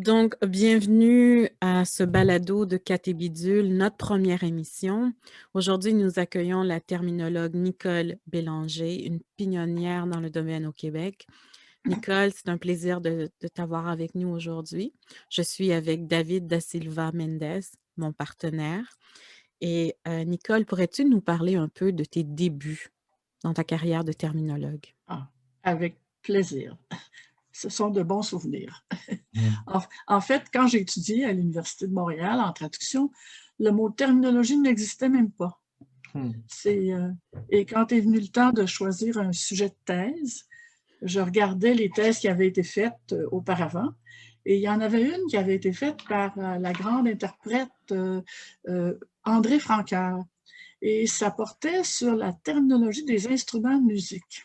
Donc, bienvenue à ce balado de Cat et Bidule, notre première émission. Aujourd'hui, nous accueillons la terminologue Nicole Bélanger, une pionnière dans le domaine au Québec. Nicole, c'est un plaisir de t'avoir avec nous aujourd'hui. Je suis avec David Da Silva Mendes, mon partenaire. Et Nicole, pourrais-tu nous parler un peu de tes débuts dans ta carrière de terminologue? Ah, avec plaisir. Ce sont de bons souvenirs. Mmh. En fait, quand j'ai étudié à l'Université de Montréal en traduction, le mot terminologie n'existait même pas. Mmh. Et quand est venu le temps de choisir un sujet de thèse, je regardais les thèses qui avaient été faites auparavant. Et il y en avait une qui avait été faite par la grande interprète André Francoeur. Et ça portait sur la terminologie des instruments de musique.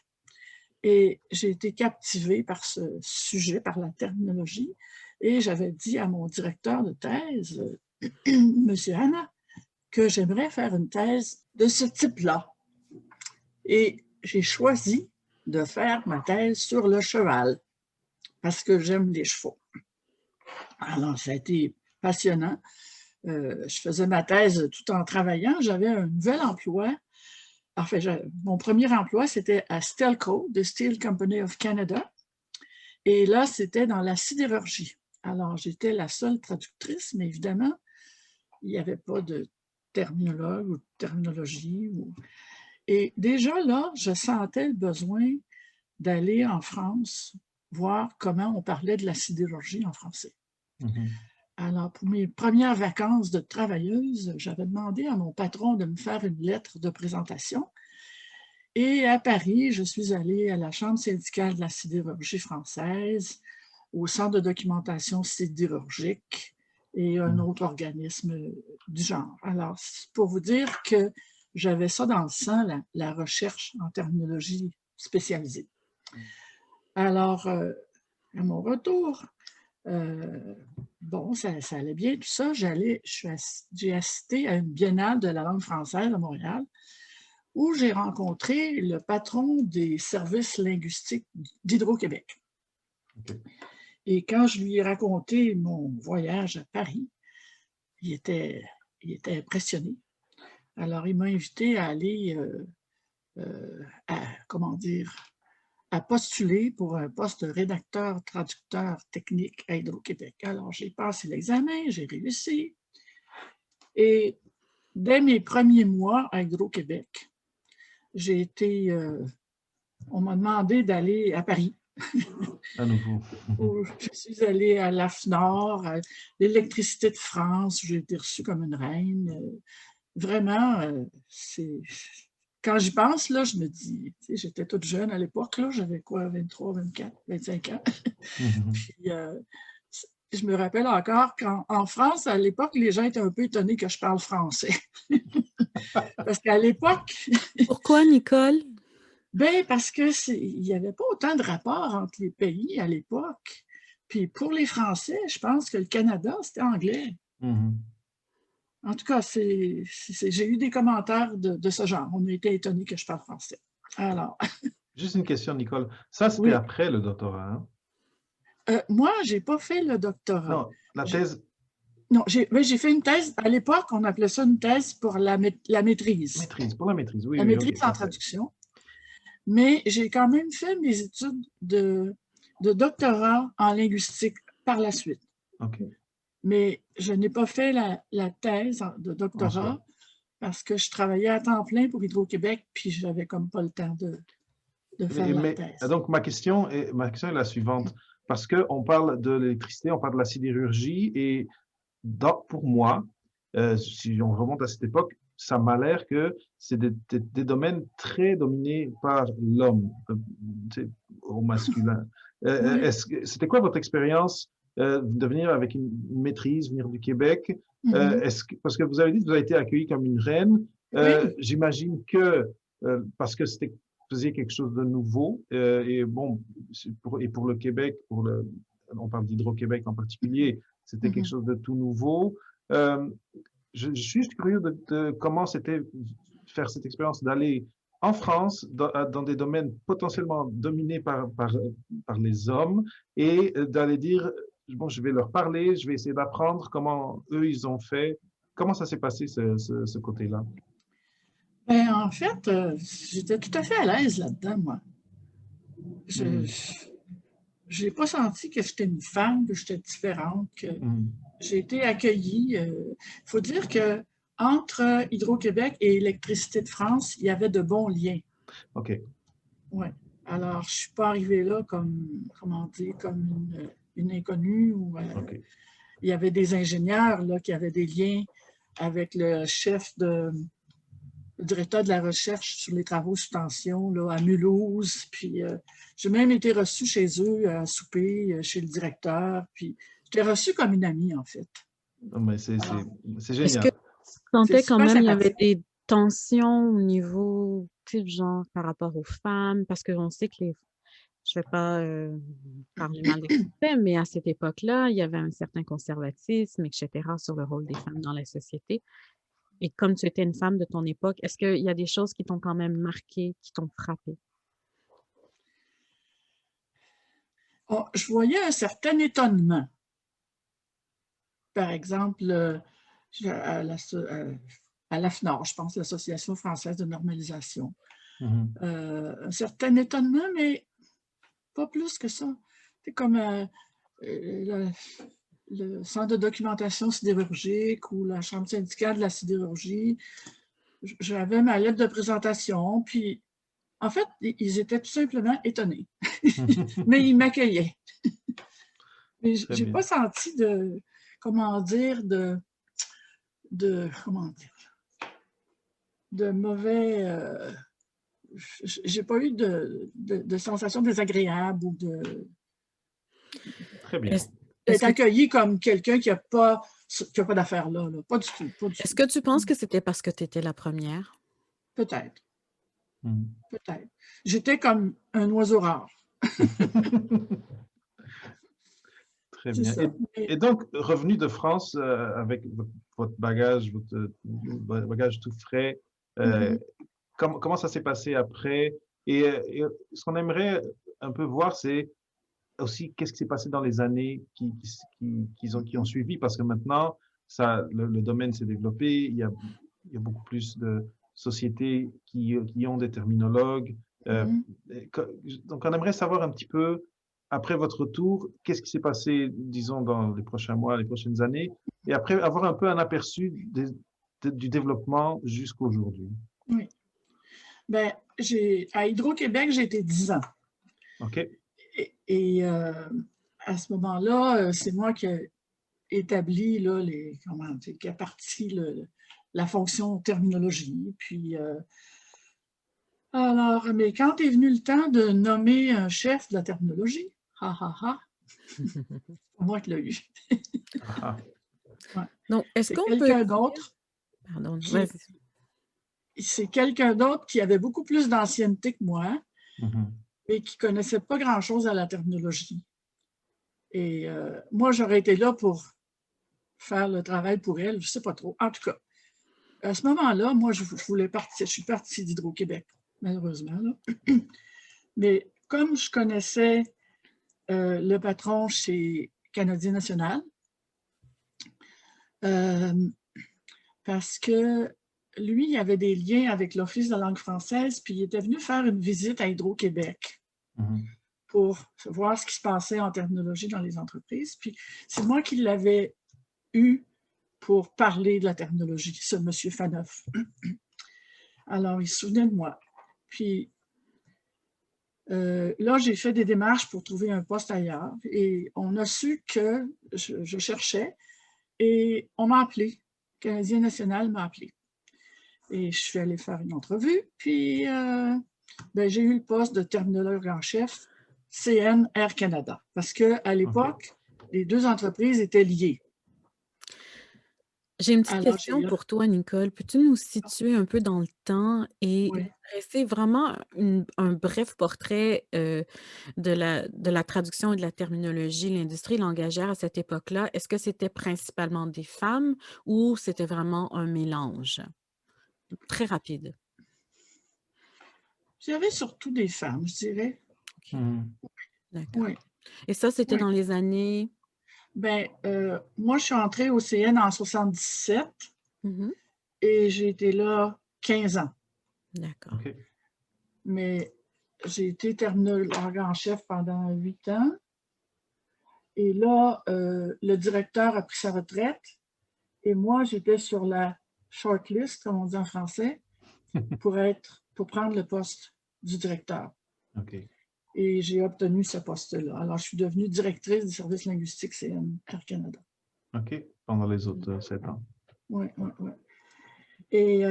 Et j'ai été captivée par ce sujet, par la terminologie. Et j'avais dit à mon directeur de thèse, Monsieur Hanna, que j'aimerais faire une thèse de ce type-là. Et j'ai choisi de faire ma thèse sur le cheval, parce que j'aime les chevaux. Alors, ça a été passionnant. Je faisais ma thèse tout en travaillant. J'avais un nouvel emploi. En fait, mon premier emploi, c'était à Stelco, The Steel Company of Canada. Et là, c'était dans la sidérurgie. Alors, j'étais la seule traductrice, mais évidemment, il n'y avait pas de terminologue ou de terminologie. Et déjà là, je sentais le besoin d'aller en France voir comment on parlait de la sidérurgie en français. Mmh. Alors, pour mes premières vacances de travailleuse, j'avais demandé à mon patron de me faire une lettre de présentation. Et à Paris, je suis allée à la Chambre syndicale de la sidérurgie française, au Centre de documentation sidérurgique et un Mmh. autre organisme du genre. Alors, c'est pour vous dire que j'avais ça dans le sang, la recherche en terminologie spécialisée. Alors, à mon retour, bon, ça allait bien, tout ça. J'ai assisté à une biennale de la langue française à Montréal, où j'ai rencontré le patron des services linguistiques d'Hydro-Québec. OK. Et quand je lui ai raconté mon voyage à Paris, il était impressionné. Alors, il m'a invité à aller, comment dire, à postuler pour un poste de rédacteur-traducteur technique à Hydro-Québec. Alors, j'ai passé l'examen, j'ai réussi. Et dès mes premiers mois à Hydro-Québec, on m'a demandé d'aller à Paris. À nouveau. Je suis allée à l'AFNOR, à l'Électricité de France, où j'ai été reçue comme une reine. Vraiment, quand j'y pense, là, je me dis, j'étais toute jeune à l'époque, là, j'avais quoi, 23, 24, 25 ans. Mmh. Puis, je me rappelle encore qu'en France, à l'époque, les gens étaient un peu étonnés que je parle français. Parce qu'à l'époque, Pourquoi, Nicole? ben parce qu'il n'y avait pas autant de rapports entre les pays à l'époque. Puis pour les Français, je pense que le Canada, c'était anglais. Mmh. En tout cas, j'ai eu des commentaires de ce genre. On a été étonnés que je parle français. Alors, Juste une question, Nicole. Ça, c'était oui, après le doctorat, hein? moi, je n'ai pas fait le doctorat. Non, la J'ai- thèse non, j'ai fait une thèse. À l'époque, on appelait ça une thèse pour la maîtrise. maîtrise, pour la maîtrise. Oui, La oui, OK, maîtrise en parfait. traduction. Mais j'ai quand même fait mes études de doctorat en linguistique par la suite. OK, Mais je n'ai pas fait la thèse de en soi. doctorat parce que je travaillais à temps plein pour Hydro-Québec, puis je n'avais comme pas le temps de faire la thèse. Donc ma question est la suivante, parce qu'on parle de l'électricité, on parle de la sidérurgie et pour moi, si on remonte à cette époque, ça m'a l'air que c'est des domaines très dominés par l'homme, tu sais, au masculin. Oui. C'était quoi votre expérience de venir avec une maîtrise, venir du Québec? Mhm. Parce que vous avez dit que vous avez été accueilli comme une reine. Oui. J'imagine que parce que vous faisiez quelque chose de nouveau, et bon, pour le Québec, on parle d'Hydro-Québec en particulier, c'était quelque Mhm. chose de tout nouveau. Euh, je suis juste curieux de comment c'était faire cette expérience d'aller en France dans des domaines potentiellement dominés par les hommes et d'aller dire bon, je vais leur parler, je vais essayer d'apprendre comment eux, ils ont fait. Comment ça s'est passé, ce côté-là? Ben, en fait, j'étais tout à fait à l'aise là-dedans, moi. Je Mhm. n'ai pas senti que j'étais une femme, que j'étais différente, que Mhm. j'ai été accueillie. Il faut dire que entre Hydro-Québec et Électricité de France, il y avait de bons liens. OK, Ouais. Alors, je suis pas arrivée là comme, comment dire, comme une inconnue. OK. Il y avait des ingénieurs là, qui avaient des liens avec le chef le directeur de la recherche sur les travaux sous tension là, à Mulhouse. Puis j'ai même été reçue chez eux à souper chez le directeur. Puis j'étais reçue comme une amie, en fait. Non, mais Alors, c'est Est-ce que génial. tu c'est sentais quand super même il y avait sympathique. des tensions au niveau, tu sais, genre par rapport aux femmes? Parce qu'on sait que je ne vais pas parler mal des Français, mais à cette époque-là, il y avait un certain conservatisme, etc., sur le rôle des femmes dans la société. Et comme tu étais une femme de ton époque, est-ce qu'il y a des choses qui t'ont quand même marqué, qui t'ont frappé? Oh, je voyais un certain étonnement. Par exemple, à à l'AFNOR, je pense, l'Association française de normalisation. Mhm. Un certain étonnement, mais pas plus que ça. C'est comme le, le Centre de documentation sidérurgique ou la Chambre syndicale de la sidérurgie. J'avais ma lettre de présentation, puis en fait, ils étaient tout simplement étonnés. Mais ils m'accueillaient. Mais Très j'ai bien. pas senti de, comment dire, comment dire, de mauvais. J'ai pas eu de sensation désagréable ou Très bien. Est-ce, est-ce d'être que tu, accueilli comme quelqu'un qui a pas d'affaires là, là. Pas du tout, pas du est-ce tout. que tu penses que c'était parce que tu étais la première? Peut-être, Mhm. peut-être. J'étais comme un oiseau rare, Très c'est bien. ça. Et donc, revenu de France avec votre bagage, votre bagage tout frais, euh, Mhm, comment ça s'est passé après? Et ce qu'on aimerait un peu voir, c'est aussi qu'est-ce qui s'est passé dans les années qui ont suivi, parce que maintenant, le domaine s'est développé, il y a beaucoup plus de sociétés qui ont des terminologues. Euh, mhm. donc, on aimerait savoir un petit peu, après votre retour, qu'est-ce qui s'est passé, disons, dans les prochains mois, les prochaines années, et après avoir un peu un aperçu du développement jusqu'aujourd'hui. Oui. Ben, à Hydro-Québec, j'ai été 10 ans. OK? Et à ce moment-là, c'est moi qui ai établi là, comment dire, qui a parti la fonction terminologie. Puis, alors, mais quand est venu le temps de nommer un chef de la terminologie, ha ha ha, c'est pas moi qui l'ai eu. Ah, Ouais. Donc, est-ce C'est qu'on peut quelqu'un dire, d'autre pardon, qui, vas-y. c'est quelqu'un d'autre qui avait beaucoup plus d'ancienneté que moi, mhm. mais qui connaissait pas grand-chose à la terminologie. Et moi, j'aurais été là pour faire le travail pour elle, je sais pas trop. En tout cas, à ce moment-là, moi, je voulais partir. Je suis partie d'Hydro-Québec, malheureusement. Là. Mais comme je connaissais le patron chez Canadien National, euh, parce que lui, il avait des liens avec l'Office de la langue française, puis il était venu faire une visite à Hydro-Québec Mhm. pour voir ce qui se passait en terminologie dans les entreprises. Puis c'est moi qui l'avais eu pour parler de la terminologie, ce monsieur Faneuf. Alors, il se souvenait de moi. Puis là, j'ai fait des démarches pour trouver un poste ailleurs et on a su que je cherchais et on m'a appelé. Le Canadien national m'a appelé. Et je suis allée faire une entrevue, puis ben, j'ai eu le poste de terminologue en chef CN Air Canada. Parce qu'à OK. l'époque, les deux entreprises étaient liées. J'ai une petite Alors, j'ai question eu. pour toi, Nicole. Peux-tu nous situer un peu dans le temps et nous Oui. dresser vraiment un bref portrait de la traduction et de la terminologie, l'industrie langagière à cette époque-là? Est-ce que c'était principalement des femmes ou c'était vraiment un mélange? Très rapide. J'avais surtout des femmes, je dirais. OK, Mhm. d'accord. Oui, Et ça, c'était oui. dans les années... Ben, moi, je suis entrée au CN en 77 Mhm. et j'ai été là 15 ans. D'accord. OK. Mais j'ai été terminologue en chef pendant 8 ans. Et là, le directeur a pris sa retraite et moi, j'étais sur la shortlist, comme on dit en français, pour prendre le poste du directeur. OK. Et j'ai obtenu ce poste-là. Alors, je suis devenue directrice du service linguistique CN Air Canada. OK. Pendant les autres 7 ans. Oui, oui, oui. Et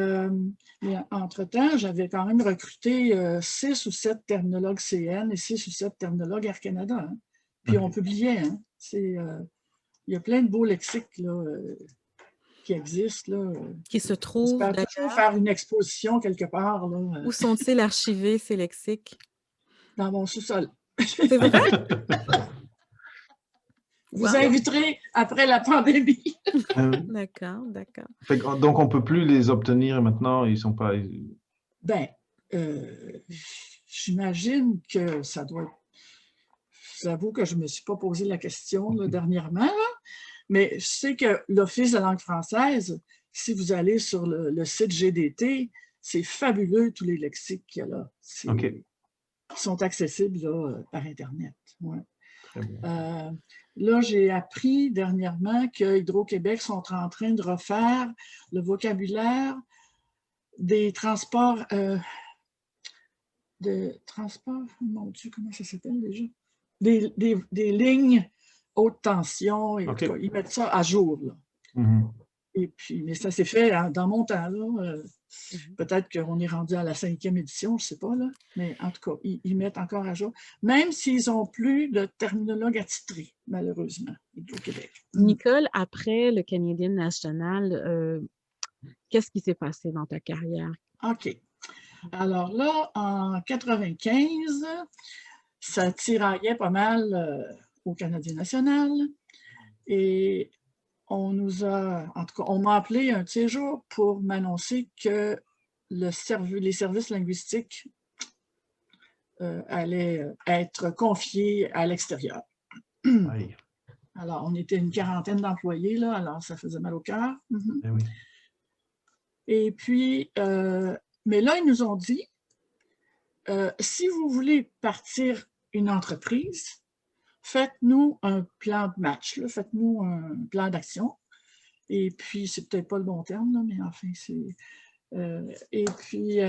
mais entre-temps, j'avais quand même recruté 6 ou 7 terminologues CN et 6 ou 7 terminologues Air Canada. Hein. Puis on OK. publiait. Hein. Il y a plein de beaux lexiques là, qui existent. Là. Qui se trouvent J'espère toujours d'ailleurs. faire une exposition quelque part là, Où sont-ils archivés, ces lexiques? dans mon sous-sol. C'est vrai? Vous Wow. inviterez après la pandémie. D'accord, d'accord. Donc, on ne peut plus les obtenir maintenant. Ils sont pas. Ben, j'imagine que ça doit être. J'avoue que je ne me suis pas posé la question là, dernièrement, là, mais je sais que l'Office de langue française, si vous allez sur le site GDT, c'est fabuleux tous les lexiques qu'il y a là. OK. Qui sont accessibles là, par Internet. Ouais. Très bien. Là, j'ai appris dernièrement que Hydro-Québec sont en train de refaire le vocabulaire des transports. Mon Dieu, comment ça s'appelle déjà? Des lignes haute tension. Et, en OK. tout cas, ils mettent ça à jour. Là. Mhm. Et puis, mais ça s'est fait dans mon temps. Là, peut-être qu'on est rendu à la 5e édition, je ne sais pas. Là, mais en tout cas, ils mettent encore à jour. Même s'ils n'ont plus de terminologue attitré, malheureusement, au Québec. Nicole, après le Canadien National, qu'est-ce qui s'est passé dans ta carrière? OK. Alors là, en 95, ça tiraillait pas mal au Canadien national. Et on nous a, en tout cas, on m'a appelé un de ces jours pour m'annoncer que les services linguistiques allaient être confiés à l'extérieur. Aïe. Alors, on était une quarantaine d'employés, là, alors ça faisait mal au cœur. Eh oui. Et puis, mais là, ils nous ont dit, si vous voulez partir une entreprise, faites-nous un plan de match, faites-nous un plan d'action. Et puis, c'est peut-être pas le bon terme, là, mais enfin, c'est... et puis,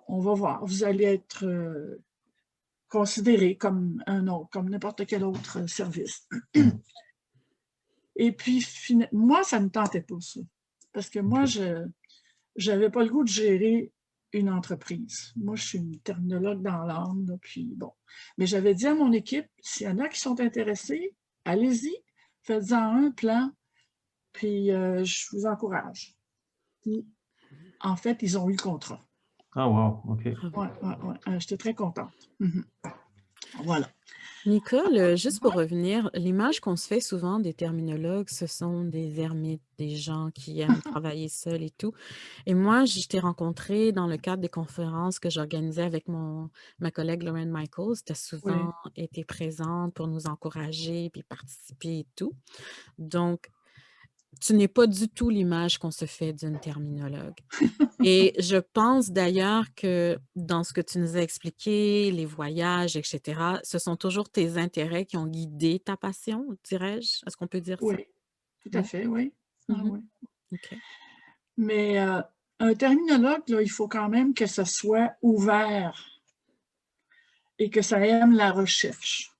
on va voir. Vous allez être considéré comme un autre, comme n'importe quel autre service. Et puis, moi, ça ne me tentait pas, ça. Parce que moi, je n'avais pas le goût de gérer une entreprise. Moi, je suis une terminologue dans l'âme, puis bon. Mais j'avais dit à mon équipe, s'il y en a qui sont intéressés, allez-y, faites-en un plan, puis je vous encourage. En fait, ils ont eu le contrat. Ah, wow. OK. Ouais. J'étais très contente. Voilà. Nicole, juste pour revenir, l'image qu'on se fait souvent des terminologues, ce sont des ermites, des gens qui aiment travailler seuls et tout. Et moi, je t'ai rencontré dans le cadre des conférences que j'organisais avec ma collègue Lauren Michaels. Tu as souvent été présente pour nous encourager puis participer et tout. Donc, tu n'es pas du tout l'image qu'on se fait d'une terminologue. Et je pense d'ailleurs que dans ce que tu nous as expliqué, les voyages, etc., ce sont toujours tes intérêts qui ont guidé ta passion, dirais-je? Est-ce qu'on peut dire ça? Oui, tout à fait, oui. Mhm. OK. Mais un terminologue, là, il faut quand même que ça soit ouvert et que ça aime la recherche.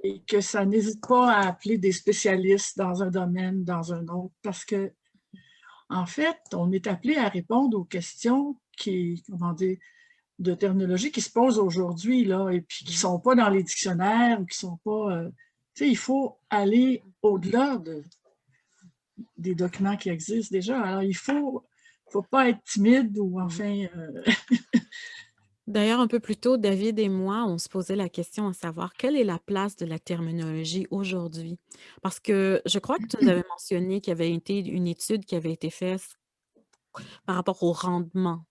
Et que ça n'hésite pas à appeler des spécialistes dans un domaine, dans un autre, parce que, en fait, on est appelé à répondre aux questions de terminologie qui se posent aujourd'hui, là, et puis qui ne sont pas dans les dictionnaires ou qui ne sont pas. Tu sais, il faut aller au-delà des documents qui existent déjà. Alors, il ne faut pas être timide ou enfin. D'ailleurs, un peu plus tôt, David et moi, on se posait la question à savoir quelle est la place de la terminologie aujourd'hui? Parce que je crois que tu nous avais mentionné qu'il y avait été une étude qui avait été faite par rapport au rendement.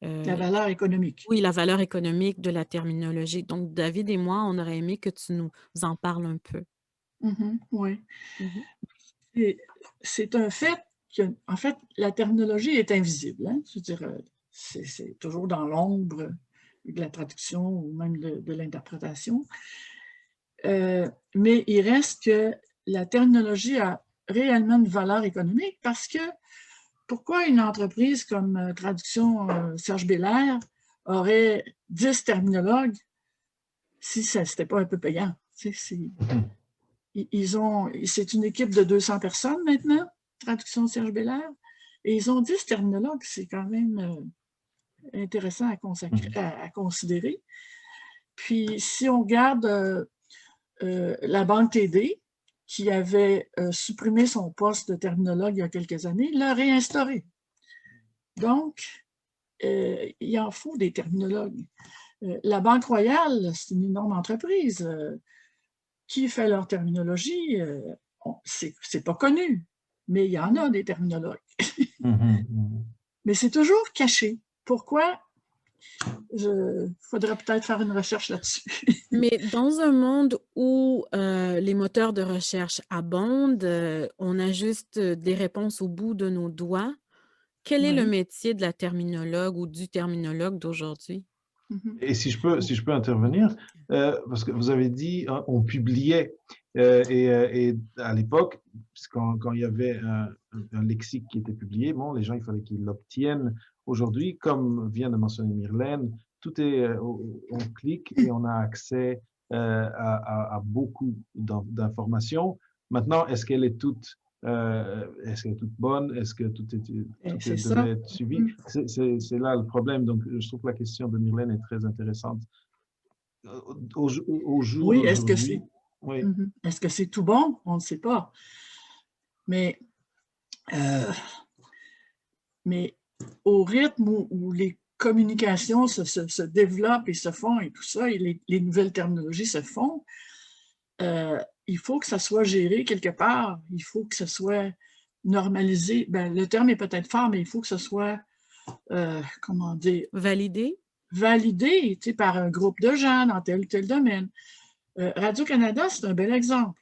La valeur économique. Oui, la valeur économique de la terminologie. Donc, David et moi, on aurait aimé que tu nous en parles un peu. Oui. Mhm. Et c'est un fait que, en fait, la terminologie est invisible. Hein? Je veux dire, c'est toujours dans l'ombre de la traduction ou même de l'interprétation. Mais il reste que la terminologie a réellement une valeur économique parce que pourquoi une entreprise comme Traduction Serge Bélair aurait 10 terminologues si ça n'était pas un peu payant? C'est une équipe de 200 personnes maintenant, Traduction Serge Bélair, et ils ont 10 terminologues. C'est quand même intéressant à considérer. Puis, si on regarde la Banque TD, qui avait supprimé son poste de terminologue il y a quelques années, l'a réinstauré. Donc, il en faut des terminologues. La Banque Royale, c'est une énorme entreprise. Qui fait leur terminologie? C'est pas connu, mais il y en a des terminologues. Mais c'est toujours caché. Pourquoi? Il faudrait peut-être faire une recherche là-dessus. Mais dans un monde où les moteurs de recherche abondent, on a juste des réponses au bout de nos doigts. Quel est le Oui. métier de la terminologue ou du terminologue d'aujourd'hui? Et si je peux intervenir, parce que vous avez dit, hein, on publiait, et à l'époque, quand il y avait un lexique qui était publié, bon, les gens, il fallait qu'ils l'obtiennent. Aujourd'hui, comme vient de mentionner Myrlène, tout est, on clique et on a accès à beaucoup d'informations. Maintenant, est-ce qu'elle est toute bonne? Est-ce que C'est devait ça. être suivi? C'est là le problème. Donc, je trouve que la question de Myrlène est très intéressante. Au jour Oui, est-ce que c'est d'aujourd'hui, oui. est-ce que c'est tout bon? On ne sait pas. Mais, mais au rythme où les communications se développent et se font et tout ça, et les nouvelles terminologies se font, il faut que ça soit géré quelque part. Il faut que ça soit normalisé. Ben, le terme est peut-être fort, mais il faut que ce soit, comment dire, Validé? validé par un groupe de gens dans tel ou tel domaine. Radio-Canada, c'est un bel exemple.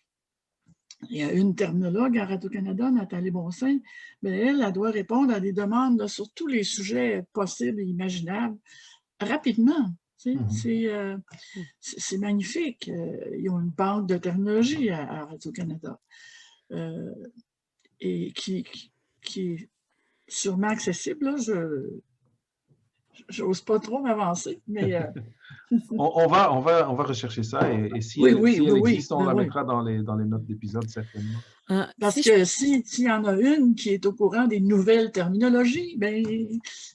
Il y a une terminologue à Radio-Canada, Nathalie Bonsin, mais elle doit répondre à des demandes là, sur tous les sujets possibles et imaginables rapidement. C'est magnifique. Ils ont une banque de terminologie à Radio-Canada et qui est sûrement accessible. Là. Je n'ose pas trop m'avancer, mais On va rechercher ça et si oui, si elle oui, existe, on ben la oui. mettra dans les notes d'épisode, certainement. Parce Si je que s'il y en a une qui est au courant des nouvelles terminologies, ben,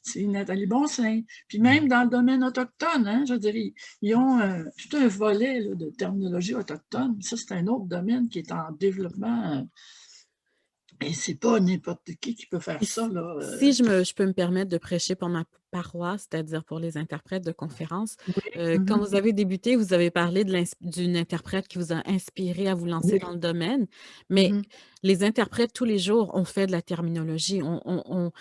c'est Nathalie Bonsin. Puis même dans le domaine autochtone, hein, je veux dire, ils ont tout un volet là, de terminologie autochtone. Ça, c'est un autre domaine qui est en développement. Et c'est pas n'importe qui peut faire Et ça. Là. si je peux me permettre de prêcher pour ma paroisse, c'est-à-dire pour les interprètes de conférences, Oui, quand vous avez débuté, vous avez parlé d'une interprète qui vous a inspiré à vous lancer oui. dans le domaine, mais les interprètes, tous les jours, on fait de la terminologie. On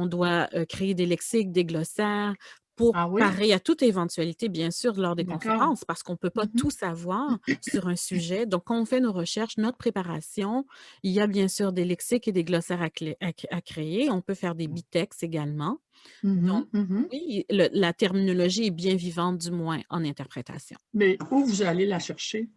doit créer des lexiques, des glossaires pour Ah oui? parer à toute éventualité, bien sûr, lors des D'accord. conférences, parce qu'on ne peut pas tout savoir sur un sujet. Donc, quand on fait nos recherches, notre préparation, il y a bien sûr des lexiques et des glossaires à créer. On peut faire des bitextes également. Donc, oui, la terminologie est bien vivante, du moins en interprétation. Mais où vous allez la chercher?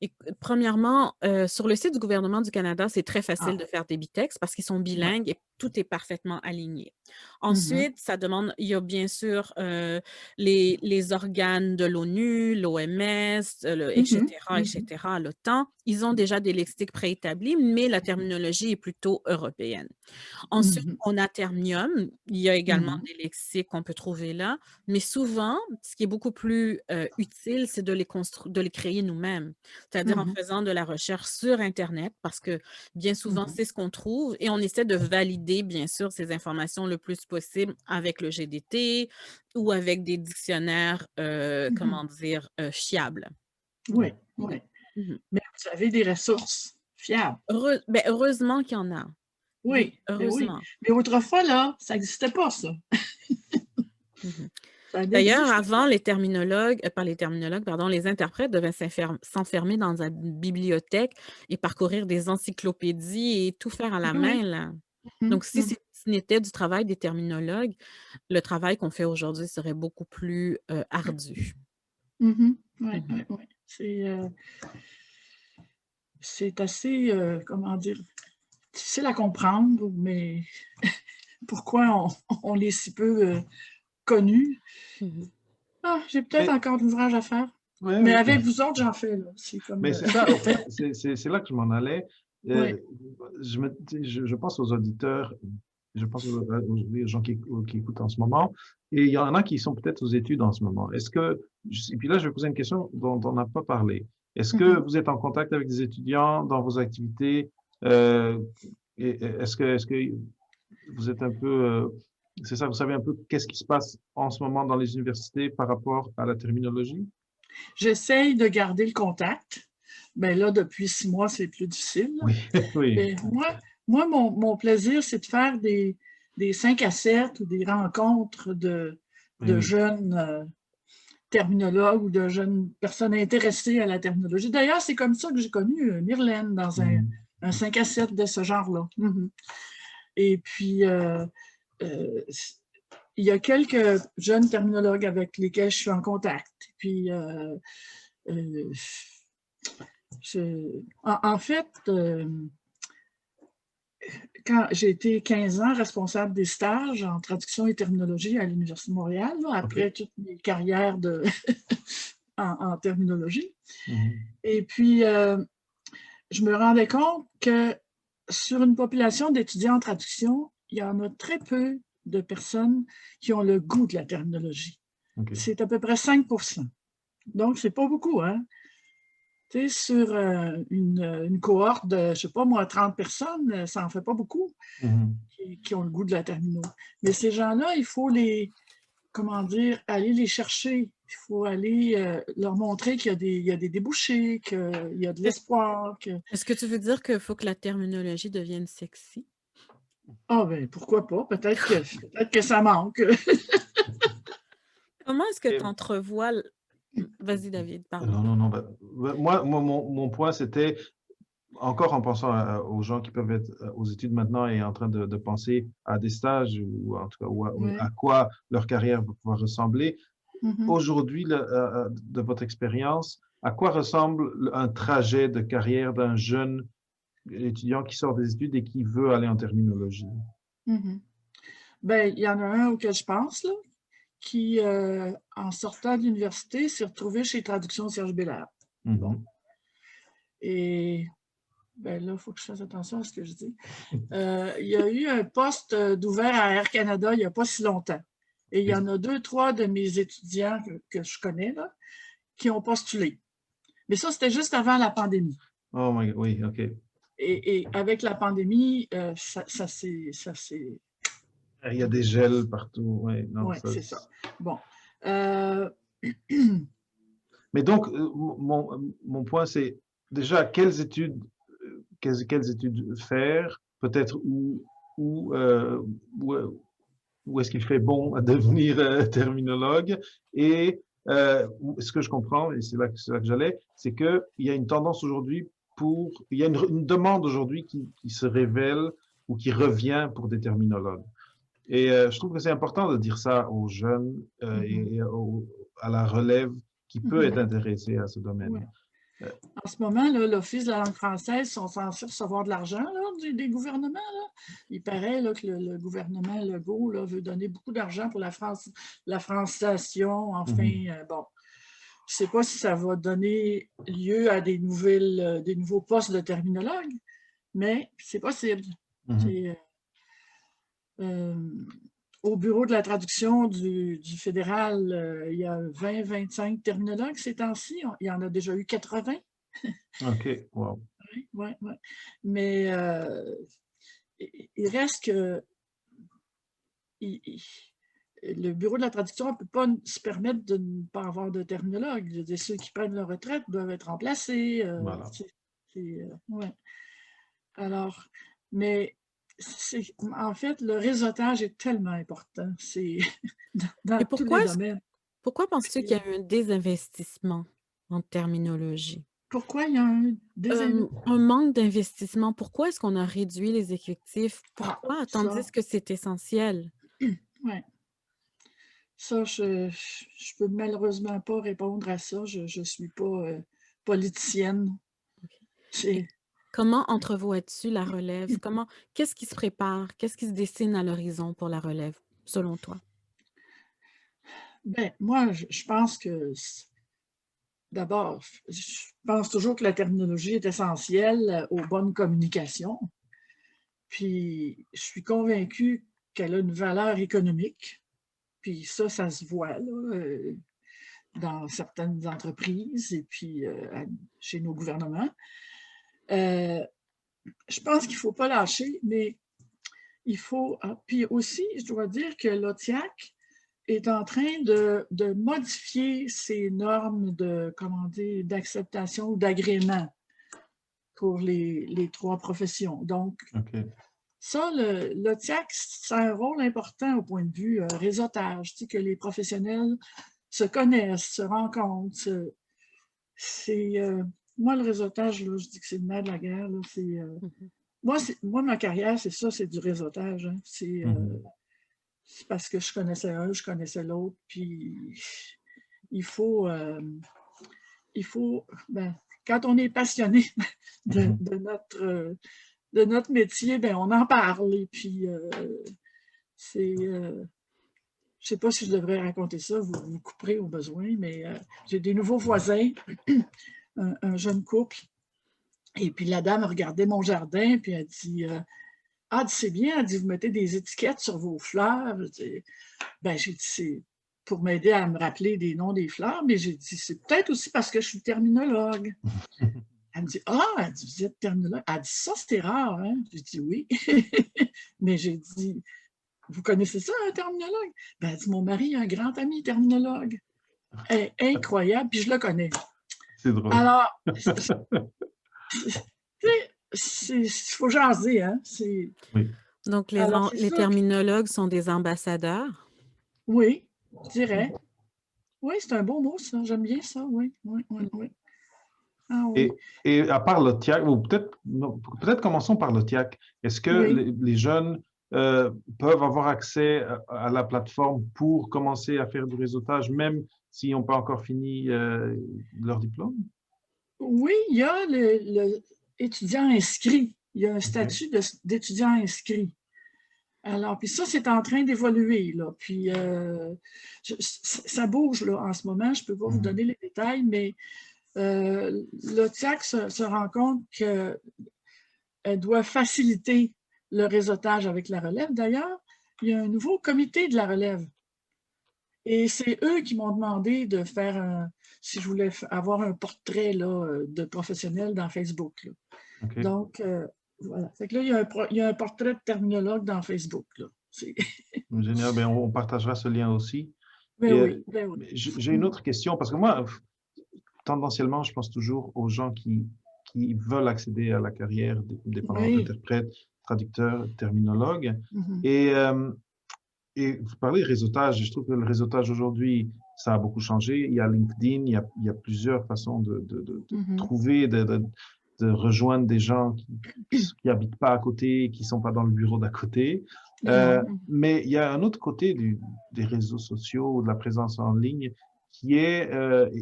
Et, premièrement, sur le site du gouvernement du Canada, c'est très facile Ah, de faire des bitextes parce qu'ils sont ouais. bilingues et tout est parfaitement aligné. Ensuite, ça demande, il y a bien sûr les organes de l'ONU, l'OMS, etc., l'OTAN. Ils ont déjà des lexiques préétablis, mais la terminologie est plutôt européenne. Ensuite, on a Termium. Il y a également des lexiques qu'on peut trouver là, mais souvent, ce qui est beaucoup plus utile, c'est de les créer nous-mêmes, c'est-à-dire en faisant de la recherche sur Internet, parce que bien souvent, c'est ce qu'on trouve, et on essaie de valider, bien sûr, ces informations le plus possible avec le GDT ou avec des dictionnaires, comment dire, fiables. Oui, oui. Mhm. Mais vous avez des ressources fiables. Heureusement qu'il y en a. Oui, Oui, ben oui. heureusement. Mais autrefois, là, ça n'existait pas, ça. Mhm. Ça D'ailleurs, n'existe avant, les terminologues, pas les terminologues, pardon, les interprètes devaient s'enfermer dans une bibliothèque et parcourir des encyclopédies et tout faire à la oui, oui. main, là. Mhm, Donc, si mhm, ce n'était du travail des terminologues, le travail qu'on fait aujourd'hui serait beaucoup plus ardu. mhm. Ouais, Mhm. ouais, ouais. C'est assez, comment dire, difficile à comprendre, mais pourquoi on est si peu connus. Mhm. Ah, j'ai peut-être Mais, encore de l'ouvrage à faire. ouais, Mais oui. avec vous autres, j'en fais, là. C'est comme... Mais c'est ça, en fait, c'est là que je m'en allais. oui. Euh, je pense aux auditeurs, je pense aux gens qui écoutent en ce moment, et il y en a qui sont peut-être aux études en ce moment. Et puis là, je vais poser une question dont on n'a pas parlé. Est-ce que Mhm. vous êtes en contact avec des étudiants dans vos activités? Euh, est-ce que vous êtes un peu, c'est ça, vous savez un peu qu'est-ce qui se passe en ce moment dans les universités par rapport à la terminologie? J'essaye de garder le contact. Mais là, depuis 6 mois, c'est plus difficile. Oui, oui, Mais moi mon plaisir, c'est de faire des 5 à 7 ou des rencontres oui, de oui. jeunes terminologues ou de jeunes personnes intéressées à la terminologie. D'ailleurs, c'est comme ça que j'ai connu Myrlène dans Mhm. un 5 à 7 de ce genre-là. Mhm. Et puis, euh, il y a quelques jeunes terminologues avec lesquels je suis en contact. Puis, euh, en fait, quand j'ai été 15 ans responsable des stages en traduction et terminologie à l'Université de Montréal, là, OK. après toutes mes carrières en terminologie. Mhm. Et puis, je me rendais compte que sur une population d'étudiants en traduction, il y en a très peu de personnes qui ont le goût de la terminologie. OK. C'est à peu près 5%. Donc, c'est pas beaucoup, hein? Tu sais, sur une cohorte de, je sais pas moi, 30 personnes, ça en fait pas beaucoup Mhm. qui ont le goût de la termino. Mais ces gens-là, il faut les, comment dire, aller les chercher. Il faut aller leur montrer il y a des débouchés, qu'il y a de Est-ce l'espoir. est-ce que tu veux dire qu'il faut que la terminologie devienne sexy? Ah ben pourquoi pas? Peut-être que ça manque. Comment est-ce que Et- tu entrevois vas-y David, pardon. non, non, non. Moi, mon point, c'était, encore en pensant aux gens qui peuvent être aux études maintenant et en train de penser à des stages ou en tout cas ou Ouais. à quoi leur carrière va pouvoir ressembler. Mhm. Aujourd'hui, de votre expérience, à quoi ressemble un trajet de carrière d'un jeune étudiant qui sort des études et qui veut aller en terminologie? Mhm. Ben, il y en a un auquel je pense, là, qui, en sortant de l'université, s'est retrouvé chez Traduction Serge Bellard. Bon. Mhm. Et ben là, il faut que je fasse attention à ce que je dis. Il y a eu un poste d'ouvert à Air Canada il n'y a pas si longtemps. Et il y en a 2, 3 de mes étudiants que je connais là, qui ont postulé. Mais ça, c'était juste avant la pandémie. Oh my God, oui, OK. Et avec la pandémie, Il y a des gels partout. Oui, non, ouais, ça. c'est ça. Bon. Euh, Mais donc, mon point, c'est déjà quelles études faire, peut-être où, euh, où, où est-ce qu'il fait bon à devenir terminologue. Et ce que je comprends, et c'est là que j'allais, c'est qu'il y a une tendance aujourd'hui il y a une demande aujourd'hui qui se révèle ou qui revient pour des terminologues. Et je trouve que c'est important de dire ça aux jeunes mhm, à la relève qui peut être mhm, intéressée à ce domaine. ouais. Euh, En ce moment, là, l'Office de la langue française sont censés recevoir de l'argent là, des gouvernements. Là. Il paraît là, que le gouvernement Legault là, veut donner beaucoup d'argent pour la francisation. mhm, Enfin, bon, je ne sais pas si ça va donner lieu à des nouveaux postes de terminologues, mais c'est possible. mhm. C'est, euh, au bureau de la traduction du fédéral, il y a 20-25 terminologues ces temps-ci. Il y en a déjà eu 80. OK, wow. Oui, oui, oui. Mais il reste que il- le bureau de la traduction ne peut pas se permettre de ne pas avoir de terminologue. Je veux dire, ceux qui prennent leur retraite doivent être remplacés. Voilà. Ouais. Alors, mais En fait, le réseautage est tellement important. C'est dans Et tous les pourquoi, domaines. pourquoi penses-tu Puis, qu'il y a eu un désinvestissement en terminologie? pourquoi il y a un Un manque d'investissement. Pourquoi est-ce qu'on a réduit les effectifs? Ah, Pourquoi? ça, Tandis que c'est essentiel. ouais. Ça, je peux malheureusement pas répondre à ça. Je suis pas politicienne. Et C'est, comment entrevois-tu la relève? Qu'est-ce qui se prépare? Qu'est-ce qui se dessine à l'horizon pour la relève, selon toi? ben, moi, je pense que d'abord, je pense toujours que la terminologie est essentielle aux bonnes communications. Puis, je suis convaincue qu'elle a une valeur économique. Puis ça se voit là, dans certaines entreprises et puis chez nos gouvernements. Euh, je pense qu'il ne faut pas lâcher, mais il faut. Puis aussi, je dois dire que l'OTIAC est en train de modifier ses normes de, comment dire, d'acceptation ou d'agrément pour les trois professions. Donc, OK. ça, l'OTIAC, ça a un rôle important au point de vue réseautage, tu sais, que les professionnels se connaissent, se rencontrent. C'est, moi, le réseautage, là, je dis que c'est le nerf de la guerre. Là, Mhm. moi, ma carrière, c'est ça, c'est du réseautage. Hein. Mhm. C'est parce que je connaissais un, je connaissais l'autre, puis il faut, ben, quand on est passionné de, Mhm. de notre, euh, de notre métier, ben, on en parle. Et puis, c'est, je sais pas si je devrais raconter ça, vous me couperez au besoin, mais j'ai des nouveaux voisins, un jeune couple. Et puis la dame regardait mon jardin, puis elle dit ah, c'est bien, elle dit, vous mettez des étiquettes sur vos fleurs. Ben, j'ai dit, c'est pour m'aider à me rappeler des noms des fleurs, mais j'ai dit, c'est peut-être aussi parce que je suis terminologue. Elle me dit, ah, elle dit, vous êtes terminologue. Elle dit, ça, c'est rare, hein? J'ai dit, oui. Mais j'ai dit, vous connaissez ça, un terminologue? Ben, elle dit, mon mari a un grand ami terminologue. Incroyable, puis je le connais. C'est drôle. Alors, il faut jaser, hein? Oui. Donc, Alors, c'est les sûr que, terminologues sont des ambassadeurs. oui, je dirais. Oui, c'est un beau mot, ça. J'aime bien ça, oui, oui, oui, oui. Ah oui, Et à part le TIAC, ou peut-être peut-être commençons par le TIAC. Est-ce que oui. les jeunes peuvent avoir accès à la plateforme pour commencer à faire du réseautage, même s'ils n'ont pas encore fini leur diplôme? Oui, il y a le étudiant inscrit. Il y a un OK. statut d'étudiant inscrit. Alors, puis ça, c'est en train d'évoluer, là. Puis, ça bouge, là, en ce moment. Je ne peux pas vous Mhm. donner les détails, mais l'OTIAC se rend compte qu'elle doit faciliter le réseautage avec la relève. D'ailleurs, il y a un nouveau comité de la relève. Et c'est eux qui m'ont demandé de faire si je voulais avoir un portrait là, de professionnel dans Facebook. Là. OK. Donc, voilà. Fait que là, il y a un portrait de terminologue dans Facebook. Là. Génial. Ben, on partagera ce lien aussi. Ben Et oui, ben oui. j'ai une autre question, parce que moi, tendanciellement, je pense toujours aux gens qui veulent accéder à la carrière dépendant Oui. d'interprète, traducteur, terminologue. Mhm. Et, euh, et vous parlez de réseautage. Je trouve que le réseautage aujourd'hui, ça a beaucoup changé. Il y a LinkedIn, il y a plusieurs façons de Mhm. trouver, de rejoindre des gens qui habitent pas à côté, qui sont pas dans le bureau d'à côté. Non, non. Mais il y a un autre côté des réseaux sociaux, de la présence en ligne, qui est,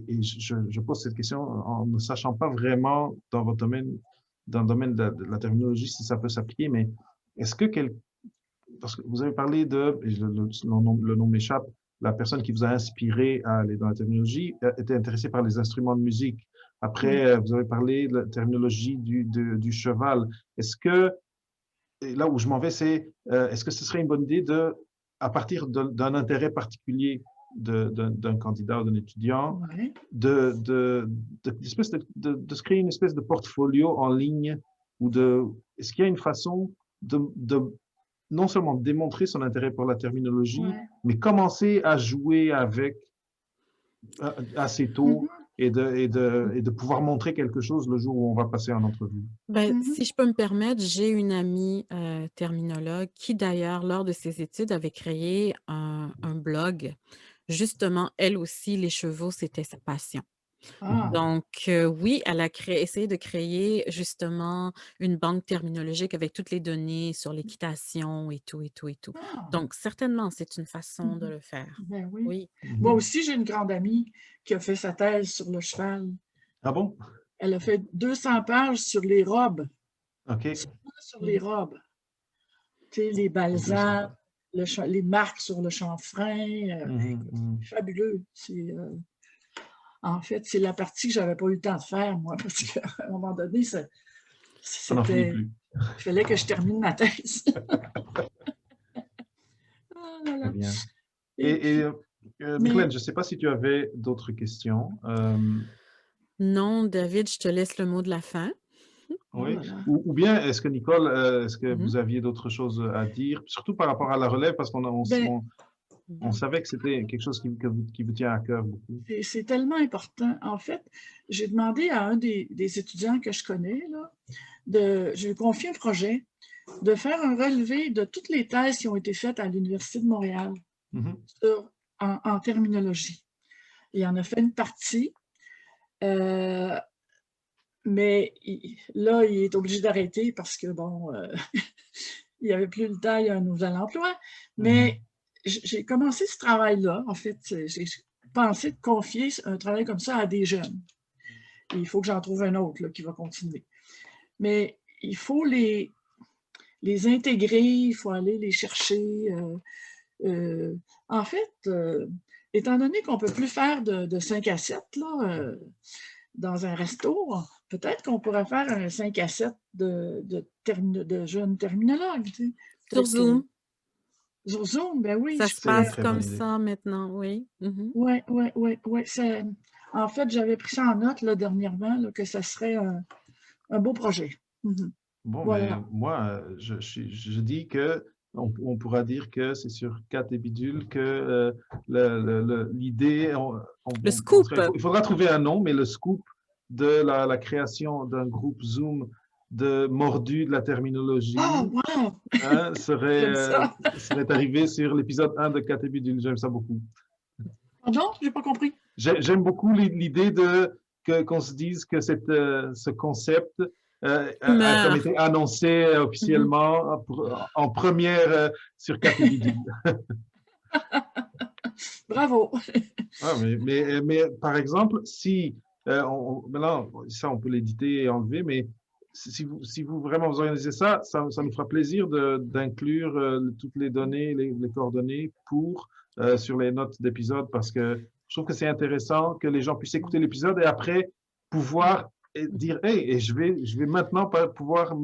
et je pose cette question en ne sachant pas vraiment dans votre domaine, dans le domaine de la terminologie, si ça peut s'appliquer, mais est-ce que parce que vous avez parlé de, et le nom m'échappe, la personne qui vous a inspiré à aller dans la terminologie était intéressée par les instruments de musique. Oui. Après, vous avez parlé de la terminologie du cheval. Est-ce que, et là où je m'en vais, c'est, est-ce que ce serait une bonne idée de, à partir d'un intérêt particulier d'un candidat ou d'un étudiant, Ouais. de se créer une espèce de portfolio en ligne ou est-ce qu'il y a une façon de non seulement démontrer son intérêt pour la terminologie, Ouais. mais commencer à jouer avec assez Mhm. tôt et de pouvoir montrer quelque chose le jour où on va passer en entrevue. Ben, Mhm. si je peux me permettre, j'ai une amie terminologue qui, d'ailleurs, lors de ses études, avait créé un blog. Justement, elle aussi, les chevaux, c'était sa passion. Ah, Donc, oui, elle a essayé de créer justement une banque terminologique avec toutes les données sur l'équitation et tout, et tout, et tout. ah. Donc, certainement, c'est une façon de Mhm. le faire. Ben oui. Oui. Moi Mhm. aussi, j'ai une grande amie qui a fait sa thèse sur le cheval. Ah bon? Elle a fait 200 pages sur les robes, OK. seulement sur les robes. Tu sais, les balsames, les marques sur le chanfrein. Mhm, mhm. Fabuleux. En fait, c'est la partie que j'avais pas eu le temps de faire, moi, parce qu'à un moment donné, Ça n'en finit c'était, plus. il fallait que je termine ma thèse. Ah là Très là. bien. Et Et puis, Mylène, mais je ne sais pas si tu avais d'autres questions. Non, David, je te laisse le mot de la fin. oh Oui. là là. Ou bien, est-ce que Nicole, est-ce que Mhm. vous aviez d'autres choses à dire, surtout par rapport à la relève, parce Ben, on savait que c'était quelque chose qui vous tient à cœur beaucoup. c'est tellement important. En fait, j'ai demandé à un des étudiants que je connais, là, je lui ai confié un projet de faire un relevé de toutes les thèses qui ont été faites à l'Université de Montréal Mhm, en terminologie. Il en a fait une partie, euh, mais là, il est obligé d'arrêter parce que, bon, il n'y avait plus le temps, il y a un nouvel emploi. mhm, Mais j'ai commencé ce travail-là. En fait, j'ai pensé de confier un travail comme ça à des jeunes. Et il faut que j'en trouve un autre là, qui va continuer. Mais il faut les intégrer, il faut aller les chercher. Euh, en fait, étant donné qu'on ne peut plus faire de 5 à 7 là, dans un resto, peut-être qu'on pourrait faire un 5 à 7 de jeunes terminologues. Tu sais. Sur Peut-être que Zoom, sur Zoom, ben oui, ça je se c'est une pourrais. passe très comme bonne idée. ça maintenant, oui. Mhm. Oui, oui, oui, oui. En fait, j'avais pris ça en note là, dernièrement, là, que ça serait un beau projet. Mhm. Bon, mais Voilà. moi, je dis que on pourra dire que c'est sur Cat et Bidule que l'idée, Le scoop. il faudra trouver un nom, mais le scoop de la création d'un groupe Zoom de mordus de la Oh, terminologie wow! hein, J'aime ça. serait arrivé sur l'épisode 1 de Cat et Bidule. J'aime ça beaucoup. Pardon? J'ai pas compris. J'aime beaucoup l'idée qu'on se dise que ce concept a comme Meurt. été annoncé Mhm. officiellement en première sur KTBD. Bravo. Ah, mais par exemple, si, maintenant, ça on peut l'éditer et enlever, mais si vous vraiment vous organisez ça, ça nous fera plaisir d'inclure toutes les données, les coordonnées sur les notes d'épisode parce que je trouve que c'est intéressant que les gens puissent écouter l'épisode et après pouvoir dire, hey, et je vais maintenant pouvoir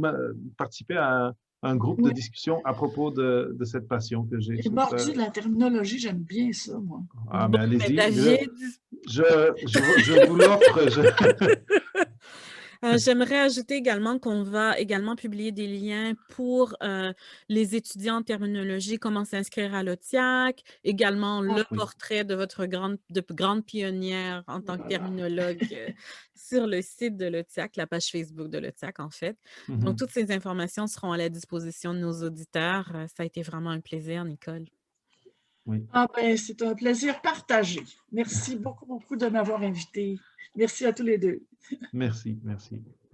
participer à un groupe de Oui. discussion à propos de cette passion que j'ai. Je Les trouve ça, mordus de la terminologie, j'aime bien ça, moi. ah, Bon, mais mais allez-y. David, Je vous l'offre. j'aimerais ajouter également qu'on va également publier des liens pour les étudiants en terminologie, comment s'inscrire à l'OTIAC, également le Ah, Oui. portrait de votre grande pionnière en tant que voilà. terminologue sur le site de l'OTIAC, la page Facebook de l'OTIAC en fait. Donc, Mhm. toutes ces informations seront à la disposition de nos auditeurs. Ça a été vraiment un plaisir, Nicole. Oui. Ah ben, c'est un plaisir partagé. Merci beaucoup, beaucoup de m'avoir invité. Merci à tous les deux. Merci, merci.